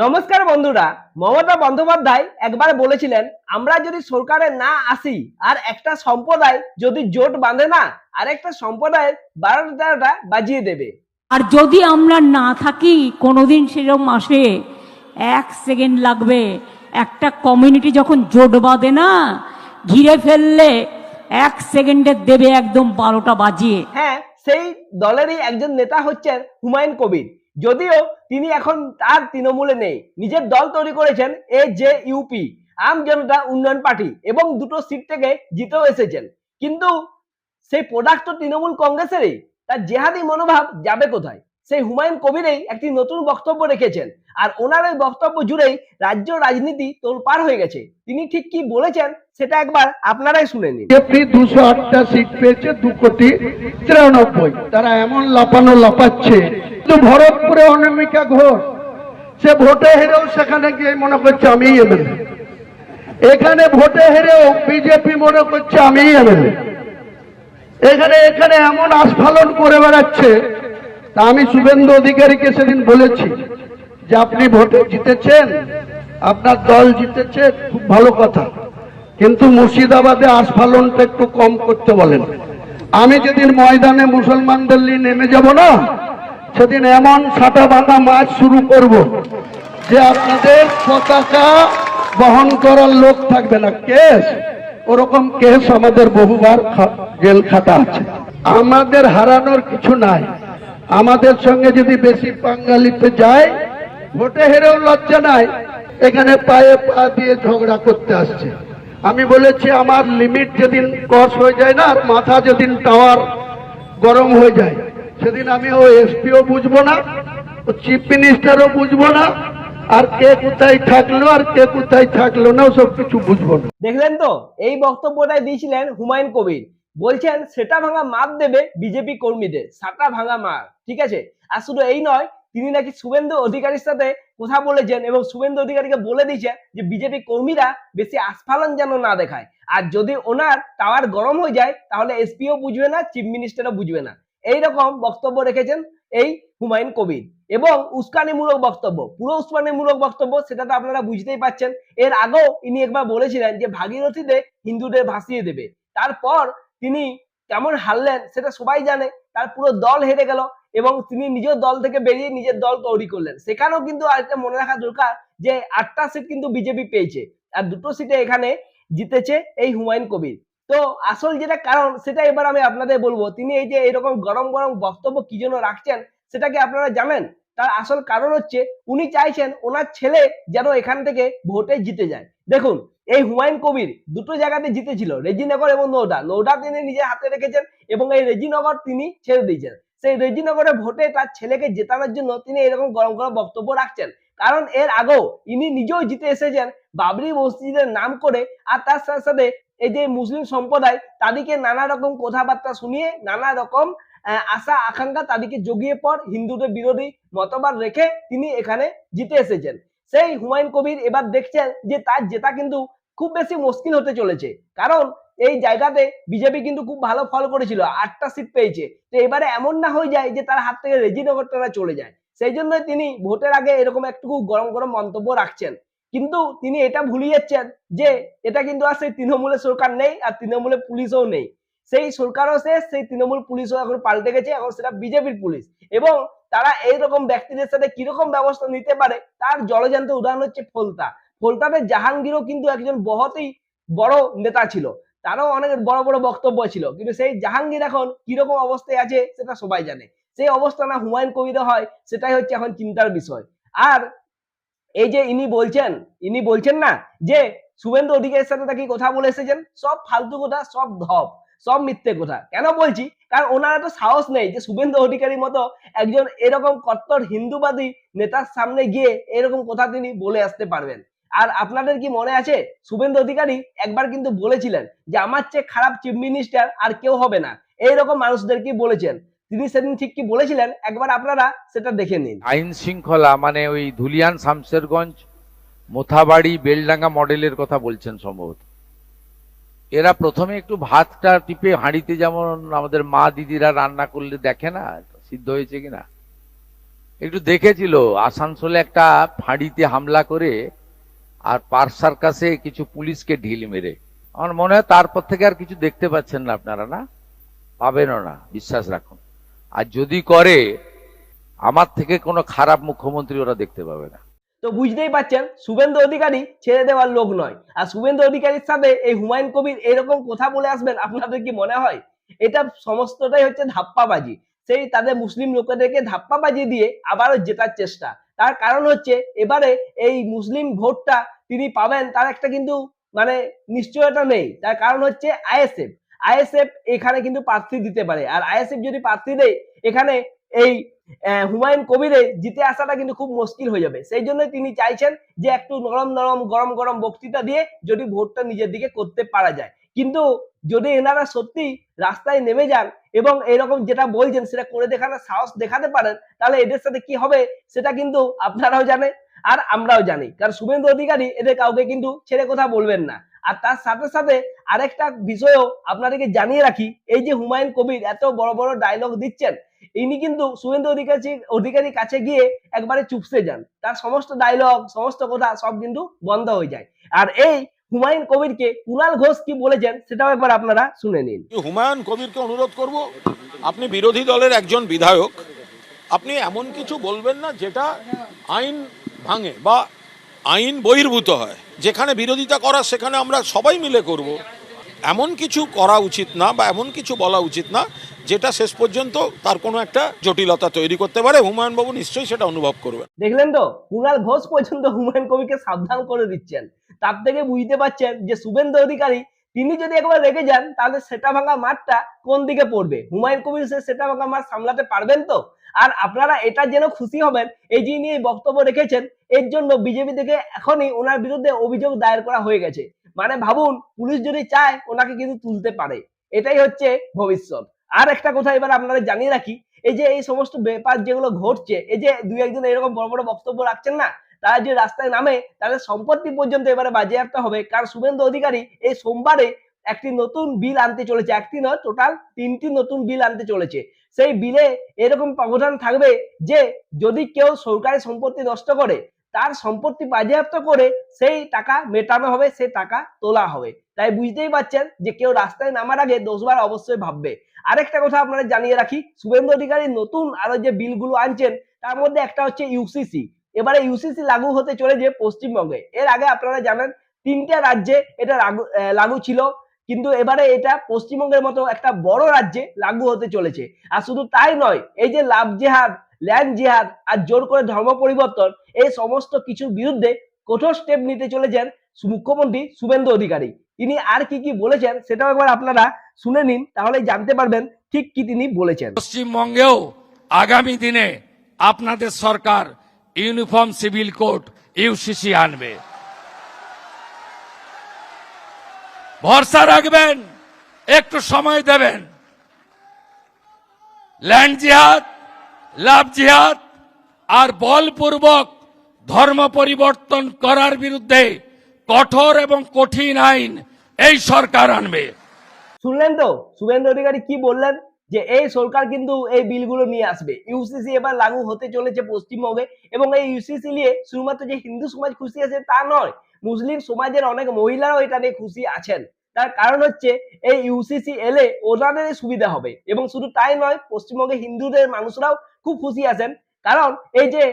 নমস্কার বন্ধুরা, মমতা বন্দ্যোপাধ্যায় একবার বলেছিলেন আমরা যদি সরকারে না আসি আর একটা সম্প্রদায় যদি জোট বাঁধে না আর একটা সম্প্রদায়ের 12টা বাজিয়ে দেবে। আর যদি আমরা না থাকি কোনোদিন সেরকম আসে 1 সেকেন্ড লাগবে। একটা কমিউনিটি যখন জোট বাঁধে না, ঘিরে ফেললে 1 সেকেন্ডে দেবে একদম 12টা বাজিয়ে। হ্যাঁ, সেই দলেরই একজন নেতা হচ্ছেন হুমায়ুন কবির। যদিও তিনি এখন তার তৃণমূলে নেই, নিজের দল তৈরি করেছেন AJUP, আম জনতা উন্নয়ন পার্টি, এবং 2টো সিট থেকে জিতেও এসেছেন। কিন্তু সেই প্রোডাক্ট তো তৃণমূল কংগ্রেসেরই, তার জেহাদি মনোভাব যাবে কোথায়? সেই হুমায়ুন কবিরই একটি নতুন বক্তব্য রেখেছেন, আর ওনার ওই বক্তব্য জুড়েই রাজ্য রাজনীতি তোলপাড় হয়ে গেছে। তিনি ঠিক কি বলেছেন সেটা একবার আপনারাই শুনে নিন। বিজেপি 208টা সিট পেয়েছে, 2,93,00,000। তারা এমন লাপানো লাপাচ্ছে, কিন্তু ভরতপুরে অনামিকা ঘোষ সে ভোটে হেরেও সেখানে গিয়ে মনে করছে আমি এমএলএ। এখানে ভোটে হেরেও বিজেপি মনে করছে আমি এমএলএ। এখানে এমন আস্ফালন করে বেড়াচ্ছে। তা আমি শুভেন্দু অধিকারীকে সেদিন বলেছি যে আপনি ভোটে জিতেছেন, আপনার দল জিতেছে, খুব ভালো কথা, কিন্তু মুর্শিদাবাদে আস্ফালনটা একটু কম করতে বলেন। আমি যেদিন ময়দানে মুসলমানদের নিয়ে নেমে যাব না, সেদিন এমন সাটা বাঁধা মাছ শুরু করব যে আপনাদের পতাকা বহন করার লোক থাকবে না। কেস, ওরকম কেস আমাদের বহুবার জেল খাটা আছে। আমাদের হারানোর কিছু নাই। আমাদের সঙ্গে যদি বেশি বাঙালিতে যায়, ভোটে হেরেও লজ্জা নাই, এখানে পায়ে পা দিয়ে ঝগড়া করতে আসছে। আমি বলেছি আমার লিমিট যেদিন ক্রস হয়ে যায় না, আর মাথা যেদিন টাওয়ার গরম হয়ে যায়, সেদিন আমি ও এসপিও বুঝবো না, ও চিফ মিনিস্টারও বুঝবো না, আর কে কোথায় থাকলো আর কে কোথায় থাকলো না সব কিছু বুঝবো না। দেখলেন তো, এই বক্তব্যটাই দিয়েছিলেন হুমায়ুন কবির। বলছেন সেটা ভাঙা মাপ দেবে বিজেপি কর্মীদের, সাটা ভাঙা মার। ঠিক আছে, আর শুধু এই নয়, তিনি নাকি শুভেন্দু অধিকারীর সাথে কথা বলেছেন এবং শুভেন্দু অধিকারীকে বলে দিয়েছেন যে বিজেপি কর্মীরা বেশি আস্ফালন যেন না দেখায়, আর যদি ওনার টাওয়ার গরম হয়ে যায় তাহলে এসপিও বুঝবে না, চিফ মিনিস্টারও বুঝবে না। এইরকম বক্তব্য রেখেছেন এই হুমায়ুন কবির, এবং উস্কানিমূলক বক্তব্য, পুরো উস্কানিমূলক বক্তব্য, সেটা তো আপনারা বুঝতেই পারছেন। এর আগেও ইনি একবার বলেছিলেন যে ভাগীরথীতে হিন্দুদের ভাসিয়ে দেবে। তারপর তিনি কেমন হারলেন সেটা সবাই জানে, তার পুরো দল হেরে গেল এবং তিনি নিজের দল থেকে বেরিয়ে নিজের দল তৈরি করলেন। সেখানেও কিন্তু আরেকটা মনে রাখা দরকার যে 8টা সিট কিন্তু বিজেপি পেয়েছে, আর 2টো সিটে এখানে জিতেছে এই হুমায়ুন কবির। তো আসল যেটা কারণ সেটা এবার আমি আপনাদের বলবো। তিনি এই যে এরকম গরম গরম বক্তব্য কি জন্য রাখছেন সেটা কি আপনারা জানেন? তার আসল কারণ হচ্ছে উনি চাইছেন ওনার ছেলে যেন এখান থেকে ভোটে জিতে যায়। দেখুন, এই হুমায়ুন কবির 2টো জায়গাতে জিতেছিল, রেজিনগর এবং নওডা। নওডা তিনি নিজের হাতে রেখেছেন এবং এই রেজিনগর তিনি ছেড়ে দিয়েছেন। সেই রেজিনগরে ভোটে তার ছেলেকে জেতানোর জন্য তিনি এরকম গরম গরম বক্তব্য রাখছেন। কারণ এর আগেও ইনি নিজেও জিতে এসেছেন বাবরি মসজিদের নাম করে, আর তার সাথে সাথে এই যে মুসলিম সম্প্রদায় তাদেরকে নানা রকম কথাবার্তা শুনিয়ে, নানা রকম আশা আকাঙ্ক্ষা তাদেরকে জগিয়ে পর হিন্দুদের বিরোধী মতবাদ রেখে তিনি এখানে জিতে এসেছেন। সেই হুমায়ুন কবির এবার দেখছেন যে তার জেতা কিন্তু খুব বেশি মুশকিল হতে চলেছে, কারণ এই জায়গাতে বিজেপি কিন্তু খুব ভালো ফল করেছিল, 8টা সিট পেয়েছে। তো এবারে এমন না হয়ে যায় যে তার হাত থেকে রেজিনগরটা চলে যায়, সেই জন্য তিনি ভোটের আগে এরকম একটু গরম গরম মন্তব্য রাখছেন। কিন্তু তিনি এটা ভুলে যাচ্ছেন যে এটা কিন্তু আর সেই তৃণমূলের সরকার নেই, আর তৃণমূলের পুলিশও নেই। সেই সরকারও শেষ, সেই তৃণমূল পুলিশও এখন পাল্টে গেছে, এখন সেটা বিজেপির পুলিশ। এবং তারা এইরকম ব্যক্তিদের সাথে কিরকম ব্যবস্থা নিতে পারে তার জলজান্ত উদাহরণ হচ্ছে ফলতা। ফলতাতে জাহাঙ্গীরও কিন্তু একজন বহতই বড় নেতা ছিল, তারও অনেক বড় বড় বক্তব্য ছিল, কিন্তু সেই জাহাঙ্গীর এখন কিরকম অবস্থায় আছে সেটা সবাই জানে। সেই অবস্থা না হুমায়ুন কবির হয়, সেটাই হচ্ছে এখন চিন্তার বিষয়। আর এই যে ইনি বলছেন না যে শুভেন্দু অধিকারীর সাথে নাকি কথা বলে এসেছেন, সব ফালতু কথা, সব ধপ, সব মিথ্যে কথা। কেন বলছি? কারণ ওনারা তো সাহস নেই যে শুভেন্দু অধিকারীর মতো একজন এরকম কট্টর হিন্দুবাদী নেতার সামনে গিয়ে এরকম কথা তিনি বলে আসতে পারবেন। আর আপনাদের কি মনে আছে, শুভেন্দু অধিকারী একবার কিন্তু বলেছিলেন যে আমার চেয়ে খারাপ চিফ মিনিস্টার আর কেউ হবে না, এইরকম মানুষদেরকে বলেছেন। তিনি সেদিন ঠিক কি বলেছিলেন একবার আপনারা সেটা দেখে নিন। আইন শৃঙ্খলা মানে ওই ধুলিয়ান, শামশেরগঞ্জ, মোথাবাড়ি, বেলডাঙ্গা মডেলের কথা বলছেন সম্ভবত। এরা প্রথমে একটু ভাতটা টিপে হাঁড়িতে, যেমন আমাদের মা দিদিরা রান্না করলে দেখে না সিদ্ধ হয়েছে কিনা, একটু দেখেছিল আসানসোলে একটা ফাঁড়িতে হামলা করে আর পার্ক সার্কাসে কিছু পুলিশকে ঢিল মেরে। আমার মনে হয় তারপর থেকে আর কিছু দেখতে পাচ্ছেন না আপনারা, না পাবেনও না, বিশ্বাস রাখুন। আর যদি করে, আমার থেকে কোনো খারাপ মুখ্যমন্ত্রী ওরা দেখতে পাবে না। তো বুঝতেই পারছেন শুভেন্দু অধিকারী ছেড়ে দেওয়ার লোক নয়। আর শুভেন্দু অধিকারীর সাথে এই হুমায়ুন কবির এরকম কথা বলে আসবেন, আপনাদের কি মনে হয়? এটা সমস্তটাই হচ্ছে ধাপ্পাবাজি। সেই তাদের মুসলিম লোকেদেরকে ধাপ্পাবাজি দিয়ে আবারও জেতার চেষ্টা। তার কারণ হচ্ছে এবারে এই মুসলিম ভোটটা তিনি পাবেন তার একটা কিন্তু মানে নিশ্চয়তা নেই। তার কারণ হচ্ছে আইএসএফ। আইএসএফ এখানে কিন্তু প্রার্থী দিতে পারে। আর আইএসএফ যদি প্রার্থী দেয়, এখানে এই হুমায়ুন কবিরের জিতে আসাটা কিন্তু খুব মুশকিল হয়ে যাবে। সেই জন্য তিনি চাইছেন যে একটু নরম নরম গরম গরম বক্তৃতা দিয়ে যদি ভোটটা নিজের দিকে করতে পারা যায়। কিন্তু যদি এনারা সত্যি রাস্তায় নেমে যান এবং এরকম যেটা বলছেন সেটা করে দেখানোর সাহস দেখাতে পারেন, তাহলে এদের সাথে কি হবে সেটা কিন্তু আপনারাও জানেন আর আমরাও জানি। কারণ শুভেন্দু অধিকারী এদের কাউকে কিন্তু ছেড়ে কথা বলবেন না। আর তার সাথে সাথে আরেকটা বিষয়ও আপনাদেরকে জানিয়ে রাখি, এই যে হুমায়ুন কবির এত বড় বড় ডায়লগ দিচ্ছেন, ইনি কিন্তু শুভেন্দু অধিকারীর কাছে গিয়ে একবারে চুপসে যান। তার সমস্ত ডায়লগ সমস্ত কথা সব কিন্তু বন্ধ হয়ে যায়। আর এই হুমায়ুন কবিরকে কুণাল ঘোষ কি বলেছেন সেটাও একবার আপনারা শুনে নিন। হুমায়ুন কবিরকে অনুরোধ করব, আপনি বিরোধী দলের একজন বিধায়ক, আপনি এমন কিছু বলবেন না যেটা আইন ভাঙে বা আইন বহির্ভূত হয়। যেখানে বিরোধিতা করা সেখানে আমরা সবাই মিলে করব। এমন কিছু করা উচিত না বা এমন কিছু বলা উচিত না যেটা শেষ পর্যন্ত তার কোনো একটা জটিলতা তৈরি করতে পারে। হুমায়ুন বাবু নিশ্চয়ই সেটা অনুভব করবেন। দেখলেন তো, কুণাল ঘোষ পর্যন্ত হুমায়ুন কবিরকে সাবধান করে দিচ্ছেন। তার থেকে বুঝতে পারছেন যে শুভেন্দু অধিকারী তিনি যদি একবার রেগে যান তাহলে সেটা ভাঙা মাঠটা কোন দিকে পড়বে। হুমায়ুন কবির সেটা ভাঙা মাঠ সামলাতে পারবেন তো? আর আপনারা এটা যেন খুশি হবেন, এই যে নিয়ে বক্তব্য রেখেছেন, এর জন্য বিজেপি থেকে এখনই ওনার বিরুদ্ধে অভিযোগ দায়ের করা হয়ে গেছে। মানে ভাবুন, পুলিশ যদি চায় ওনাকে কিন্তু তুলতে পারে। এটাই হচ্ছে ভবিষ্যৎ। আর একটা কথা এবার আপনারা জানিয়ে রাখি, এই যে এই সমস্ত ব্যাপার যেগুলো ঘটছে, এই যে দুই একজন এরকম বড় বড় বক্তব্য রাখছেন না, তারা যে রাস্তায় নামে তাদের সম্পত্তি পর্যন্ত এবারে বাজেয়াপ্ত হবে। কারণ শুভেন্দু অধিকারী এই সোমবারে একটি নতুন বিল আনতে চলেছে, একটি নয় টোটাল 3টি নতুন বিল আনতে চলেছে। সেই বিলে এরকম প্রাবধান থাকবে যে যদি কেউ সরকারি সম্পত্তি নষ্ট করে তার সম্পত্তি বাজেয়াপ্ত করে সেই টাকা মেটানো হবে, সেই টাকা তোলা হবে। তাই বুঝতেই পারছেন যে কেউ রাস্তায় নামার আগে 10 বার অবশ্যই ভাববে। আরেকটা কথা আপনারা জানিয়ে রাখি, শুভেন্দু অধিকারী নতুন আরো যে বিলগুলো আনছেন তার মধ্যে একটা হচ্ছে ইউসিসি। এবারে ইউসিসি লাগু হতে চলেছে পশ্চিমবঙ্গে। এর আগে আপনারা জানেন 3টে রাজ্যে এটা লাগু ছিল, কিন্তু এবারে এটা পশ্চিমবঙ্গের মতো একটা বড় রাজ্যে লাগু হতে চলেছে। আর শুধু তাই নয়, এই যে লাভ জেহাদ, ল্যান্ড জেহাদ আর জোর করে ধর্ম পরিবর্তন, এই সমস্ত কিছুর বিরুদ্ধে কঠোর স্টেপ নিতে চলেছেন মুখ্যমন্ত্রী শুভেন্দু অধিকারী। তিনি আর কি কি বলেছেন সেটাও একবার আপনারা শুনে নিন, তাহলে জানতে পারবেন ঠিক কি তিনি বলেছেন। পশ্চিমবঙ্গেও আগামী দিনে আপনাদের সরকার ইউনিফর্ম সিভিল কোড ইউসিসি আনবে। ভরসা রাখবেন, একটু সময় দেবেন। ল্যান্ড জিহাদ, লাভ জিহাদ আর বলপূর্বক ধর্ম পরিবর্তন করার বিরুদ্ধে কঠোর এবং কঠিন আইন এই সরকার আনবে। শুনলেন তো শুভেন্দু অধিকারী কি বললেন, যে এই সরকার কিন্তু এই বিলগুলো নিয়ে আসবে। ইউসিসি এবার লাগু হতে চলেছে পশ্চিমবঙ্গে, এবং এই ইউসিসি নিয়ে শুধুমাত্র যে হিন্দু সমাজ খুশি আছে তা নয়, মুসলিম সমাজের অনেক মহিলারাও এটা নিয়ে খুশি আছেন। তার কারণ হচ্ছে এই ইউসিসি এলে ওনাদের সুবিধা হবে, এবং শুধু তাই নয়, পশ্চিমবঙ্গে হিন্দুদের মানুষরাও খুব খুশি আছেন। কারণ এই যে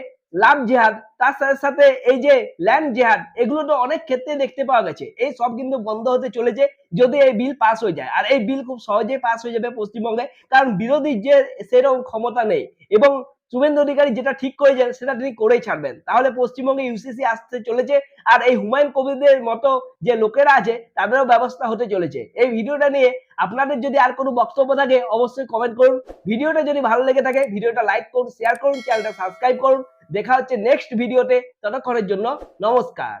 লাভ জেহাদ, তার সাথে সাথে এই যে ল্যান্ড জেহাদ, এগুলো তো অনেক ক্ষেত্রে দেখতে পাওয়া গেছে। এই সব কিন্তু বন্ধ হতে চলেছে যদি এই বিল পাস হয়ে যায়। আর এই বিল খুব সহজেই পাস হয়ে যাবে পশ্চিমবঙ্গে, কারণ বিরোধীর যে সেরকম ক্ষমতা নেই, এবং শুভেন্দু অধিকারী যেটা ঠিক করেছেন সেটা তিনি করেই ছাড়বেন। তাহলে পশ্চিমবঙ্গে ইউসিসি আসতে চলেছে, আর এই হুমায়ুন কবিরদের মতো যে লোকেরা আছে তাদেরও ব্যবস্থা হতে চলেছে। এই ভিডিওটা নিয়ে আপনাদের যদি আর কোনো বক্তব্য থাকে অবশ্যই কমেন্ট করুন। ভিডিওটা যদি ভালো লেগে থাকে ভিডিওটা লাইক করুন, শেয়ার করুন, চ্যানেলটা সাবস্ক্রাইব করুন। দেখা হচ্ছে নেক্সট ভিডিওতে, ততক্ষণের জন্য নমস্কার।